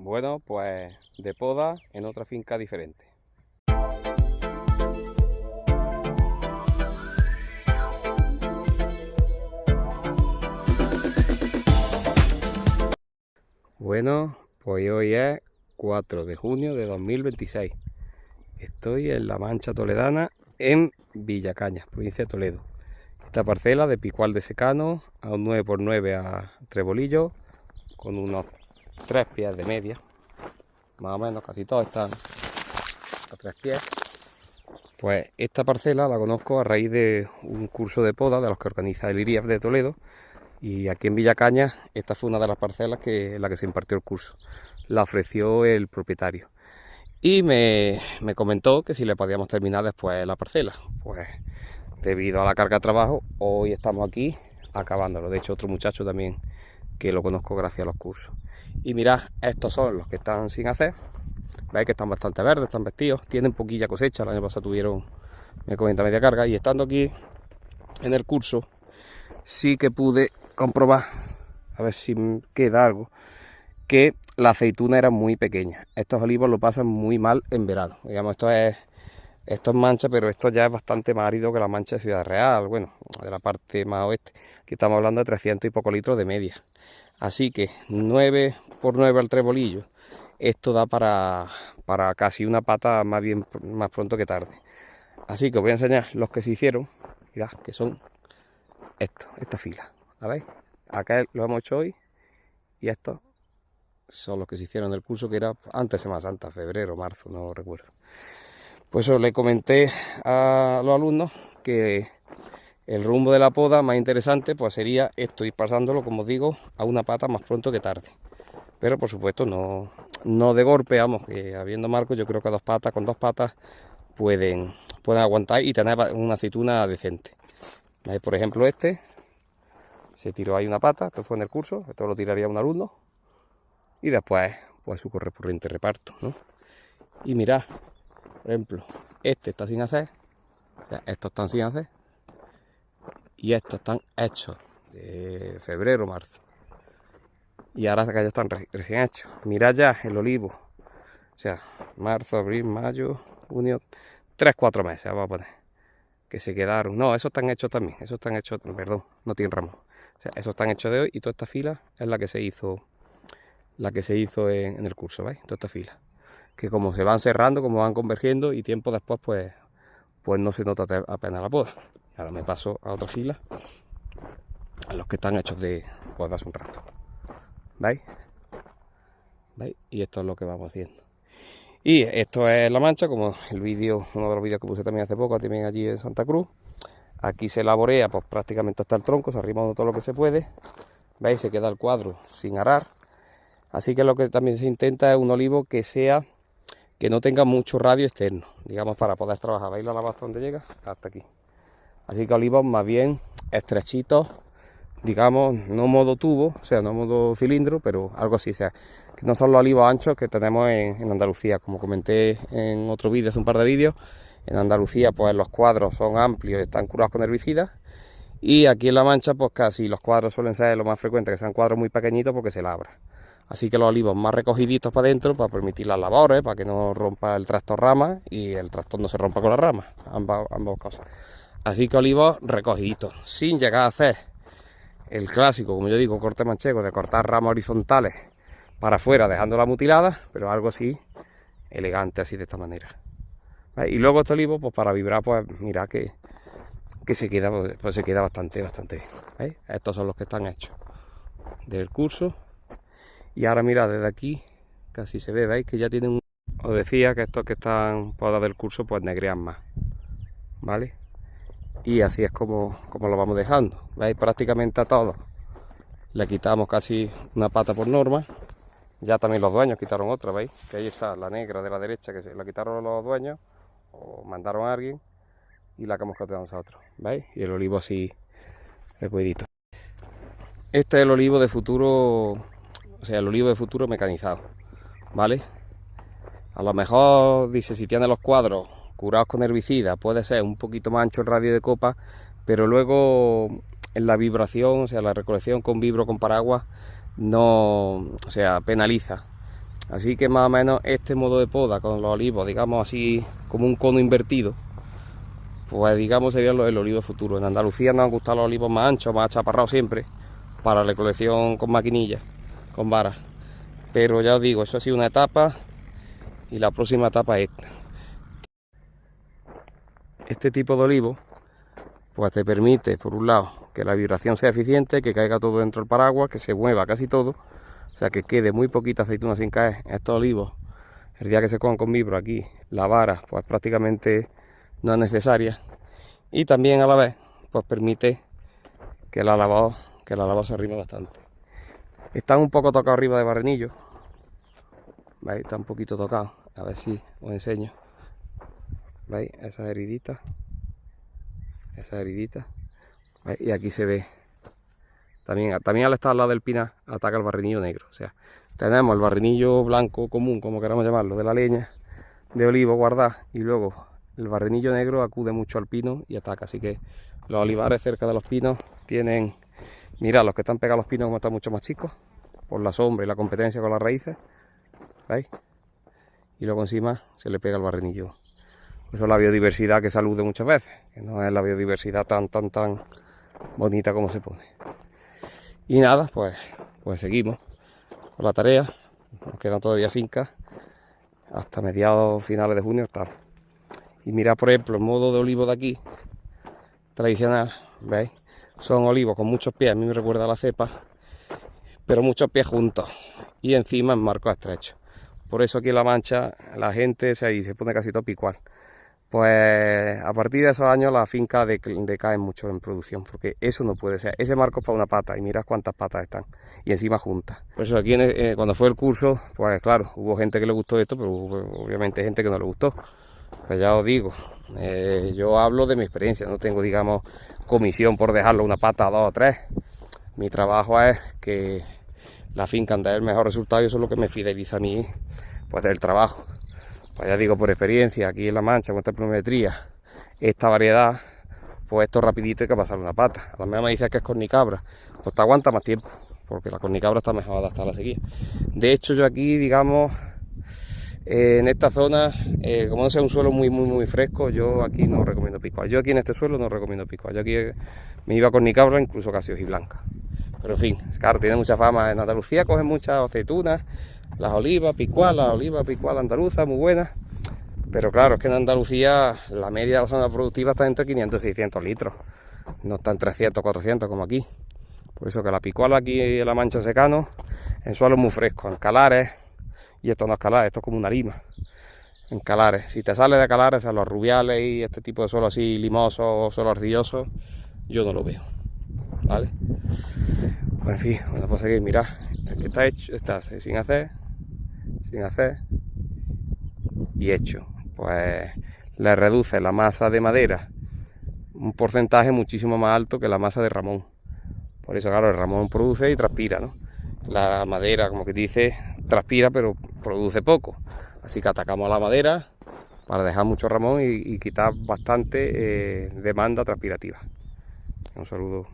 Bueno, pues de poda en otra finca diferente. Bueno, pues hoy es 4 de junio de 2026. Estoy en La Mancha Toledana, en Villacañas, provincia de Toledo. Esta parcela de Picual de Secano, a un 9×9 a Trebolillo, con unos 3 pies de media, más o menos, casi todos están a 3 pies. Pues esta parcela la conozco a raíz de un curso de poda de los que organiza el IRIAF de Toledo, y aquí en Villacañas esta fue una de las parcelas en la que se impartió el curso. La ofreció el propietario y me comentó que si le podíamos terminar después la parcela. Pues debido a la carga de trabajo, hoy estamos aquí acabándolo. De hecho, otro muchacho también que lo conozco gracias a los cursos. Y mirad, estos son los que están sin hacer. Veis que están bastante verdes, están vestidos, tienen poquilla cosecha. El año pasado tuvieron, me comenta, media carga. Y estando aquí en el curso, sí que pude comprobar, a ver si queda algo, que la aceituna era muy pequeña. Estos olivos lo pasan muy mal en verano. Digamos, esto es mancha, pero esto ya es bastante más árido que la mancha de Ciudad Real, bueno, de la parte más oeste, que estamos hablando de 300 y poco litros de media. Así que 9×9 al trebolillo, esto da para casi una pata, más pronto que tarde. Así que os voy a enseñar los que se hicieron. Mirad, que son esta fila, ¿la veis? Acá lo hemos hecho hoy, y estos son los que se hicieron del curso, que era antes de Semana Santa, febrero, marzo, no recuerdo. Pues eso, le comenté a los alumnos que el rumbo de la poda más interesante pues sería esto, ir pasándolo, como os digo, a una pata más pronto que tarde. Pero por supuesto no de golpe, vamos, que habiendo marcos, yo creo que con dos patas pueden aguantar y tener una aceituna decente. ¿Veis? Por ejemplo, este se tiró ahí una pata, esto fue en el curso, esto lo tiraría un alumno, y después pues su correspondiente reparto, ¿no? Y mirad, por ejemplo, este está sin hacer, o sea, estos están sin hacer, y estos están hechos de febrero, marzo, y ahora que ya están recién hechos. Mirad ya el olivo, o sea, marzo, abril, mayo, junio, 3-4 meses, vamos a poner, que se quedaron. No, esos están hechos también, esos están hechos, perdón, no tienen ramos, o sea, esos están hechos de hoy, y toda esta fila es la que se hizo en el curso, ¿veis? Toda esta fila, que como se van cerrando, como van convergiendo, y tiempo después pues no se nota apenas la poda. Ahora me paso a otra fila, a los que están hechos de poda hace un rato. ¿Veis? ¿Veis? Y esto es lo que vamos haciendo. Y esto es la mancha, como el vídeo, uno de los vídeos que puse también hace poco, también allí en Santa Cruz. Aquí se laborea pues prácticamente hasta el tronco, se arrima todo lo que se puede. ¿Veis? Se queda el cuadro sin arar. Así que lo que también se intenta es un olivo que no tenga mucho radio externo, digamos, para poder trabajar. ¿Veis la lava hasta donde llega? Hasta aquí. Así que olivos más bien estrechitos, digamos, no modo tubo, o sea, no modo cilindro, pero algo así, o sea, que no son los olivos anchos que tenemos en Andalucía. Como comenté en otro vídeo, hace un par de vídeos, en Andalucía pues los cuadros son amplios, están curados con herbicidas, y aquí en La Mancha pues casi los cuadros suelen ser lo más frecuente, que sean cuadros muy pequeñitos porque se labra. Así que los olivos más recogiditos para adentro, para permitir las labores, para que no rompa el tractor ramas y el tractor no se rompa con las ramas, ambas cosas. Así que olivos recogiditos, sin llegar a hacer el clásico, como yo digo, corte manchego, de cortar ramas horizontales para afuera dejándolas mutiladas, pero algo así elegante, así de esta manera. Y luego este olivo, pues para vibrar, pues mira que se queda, pues se queda bastante bien. ¿Veis? Estos son los que están hechos del curso. Y ahora mira, desde aquí casi se ve, ¿veis? Que ya tienen Os decía que estos que están podados del curso pues negrean más, ¿vale? Y así es como lo vamos dejando. ¿Veis? Prácticamente a todos le quitamos casi una pata por norma. Ya también los dueños quitaron otra, ¿veis? Que ahí está la negra de la derecha, que se la quitaron los dueños o mandaron a alguien, y la que hemos cortado nosotros, ¿veis? Y el olivo así, el cuidito. Este es el olivo de futuro, o sea, el olivo de futuro mecanizado, ¿vale? A lo mejor, dice, si tiene los cuadros curados con herbicida, puede ser un poquito más ancho el radio de copa, pero luego en la vibración, o sea, la recolección con vibro, con paraguas, no, o sea, penaliza. Así que más o menos este modo de poda con los olivos, digamos así como un cono invertido, pues digamos sería el olivo futuro. En Andalucía nos han gustado los olivos más anchos, más achaparrados siempre, para la recolección con maquinillas, con varas. Pero ya os digo, eso ha sido una etapa y la próxima etapa es esta. Este tipo de olivo pues te permite, por un lado, que la vibración sea eficiente, que caiga todo dentro del paraguas, que se mueva casi todo, o sea que quede muy poquita aceituna sin caer. Estos olivos, el día que se cojan con vibro aquí, la vara pues prácticamente no es necesaria, y también a la vez pues permite que la lavado se arrime bastante. Están un poco tocados arriba de barrenillo, ¿veis? Está un poquito tocado, a ver si os enseño. ¿Veis? Esas heriditas. ¿Veis? Y aquí se ve. También al estar al lado del pinar ataca el barrenillo negro. O sea, tenemos el barrenillo blanco común, como queramos llamarlo, de la leña de olivo guardada, y luego el barrenillo negro acude mucho al pino y ataca. Así que los olivares cerca de los pinos tienen, mirad, los que están pegados a los pinos como están mucho más chicos, por la sombra y la competencia con las raíces, ¿veis? Y luego encima se le pega el barrenillo. Eso es la biodiversidad que se alude muchas veces, que no es la biodiversidad tan bonita como se pone. Y nada, pues seguimos con la tarea. Nos quedan todavía fincas hasta mediados finales de junio tal. Y mirad, por ejemplo, el modo de olivo de aquí, tradicional, ¿veis? Son olivos con muchos pies, a mí me recuerda a la cepa, pero muchos pies juntos y encima en marcos estrechos. Por eso aquí en La Mancha la gente se pone casi todo picual. Pues a partir de esos años la finca decae mucho en producción, porque eso no puede ser. Ese marco es para una pata y mirad cuántas patas están, y encima juntas. Por eso aquí cuando fue el curso, pues claro, hubo gente que le gustó esto, pero hubo, obviamente, gente que no le gustó. Pues ya os digo, yo hablo de mi experiencia, no tengo, digamos, comisión por dejarlo una pata, dos o tres. Mi trabajo es que la finca dé el mejor resultado, y eso es lo que me fideliza a mí, pues, del trabajo. Pues ya digo, por experiencia, aquí en La Mancha, con esta pluviometría, esta variedad, pues esto rapidito hay que pasar una pata. A la mejor me dice que es cornicabra, pues te aguanta más tiempo, porque la cornicabra está mejor adaptada a la sequía. De hecho, yo aquí, digamos, en esta zona, como no sea un suelo muy fresco, yo aquí no recomiendo picual. Yo aquí en este suelo no recomiendo picual. Yo aquí me iba con cornicabra, incluso casi hojiblanca. Pero en fin, claro, tiene mucha fama. En Andalucía cogen muchas aceitunas, las olivas picual andaluza, muy buenas. Pero claro, es que en Andalucía la media de la zona productiva está entre 500 y 600 litros. No está en 300, 400 como aquí. Por eso que la picual aquí en La Mancha secano, en suelos muy frescos, en calares. Y esto no es calares, esto es como una lima. En calares. Si te sales de calares a los rubiales y este tipo de suelo así limoso, suelo arcilloso, yo no lo veo. ¿Vale? Pues en fin, bueno, pues seguir, mirad, el que está hecho, está sin hacer y hecho. Pues le reduce la masa de madera un porcentaje muchísimo más alto que la masa de ramón. Por eso, claro, el ramón produce y transpira, ¿no? La madera, como que dice, transpira pero produce poco. Así que atacamos a la madera para dejar mucho ramón y quitar bastante demanda transpirativa. Un saludo.